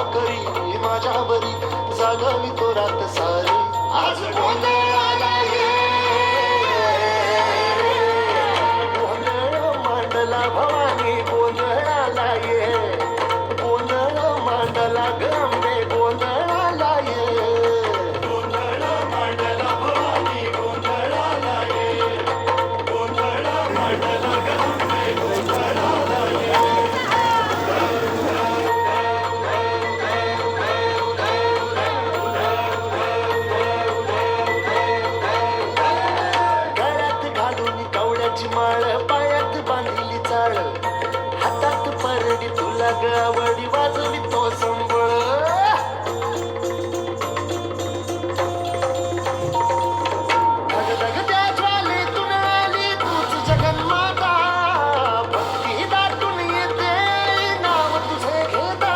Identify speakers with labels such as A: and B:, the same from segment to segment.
A: पाकरी माझ्यावरी जागावी तो रात सारी आज गोंधळ आला ये गोंधळ मांडला भवानी गोंधळ आला ये गोंधळ मांडला गंबे गोंधळ आला ये गोंधळ मांडला भवानी गोंधळ आला ये गोंधळ मांडला गंबे गोंधळ आला ये माळ पायात बांधली चाळ हातात परडी तुला गावडी वाजवी तो संबळ धगधग त्या ज्वालेतून आली तूच जगन्माता भक्ती दाटून येते नाव तुझे घेता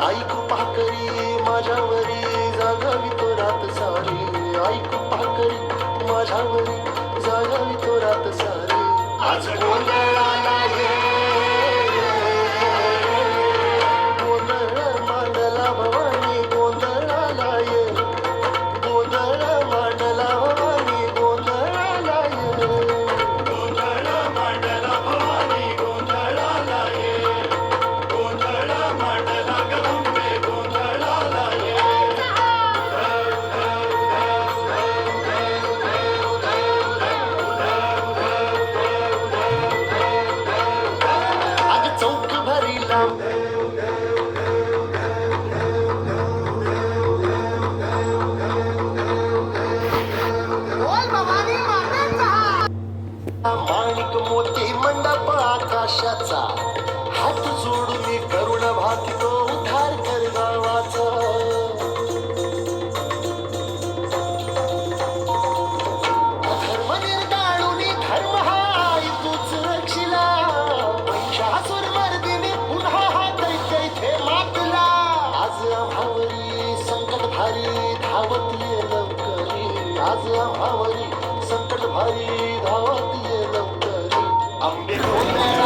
A: ऐकू पाकरी माझ्यावरी जागावी तो रात सारी ऐकू पाकरी माझ्यावरी जागावी तो रात सारी आज गोंधळ आला ये गोंधळ मांडला भवानी गोंधळ आला ये गोंधळ मांडला भवानी गोंधळ आला ये गोंधळ मांडला भवानी गोंधळ आला ये गोंधळ मांडला गंबे गोंधळ आला ये चौक भरीला माणिक मोती मंडप आकाशाचा हात जोडून करुण भाती तो उद्धार कर गावाचा धर्म निर्दाळून धर्म हा तूच रक्षिला महिषासुर मर्दिनी पुन्हा हा दैत्य इथे मातला आज आम्हावरी संकट भारी धावत ये लवकरी आज आम्हावरी संकट भारी धावत ये लवकरी आंबे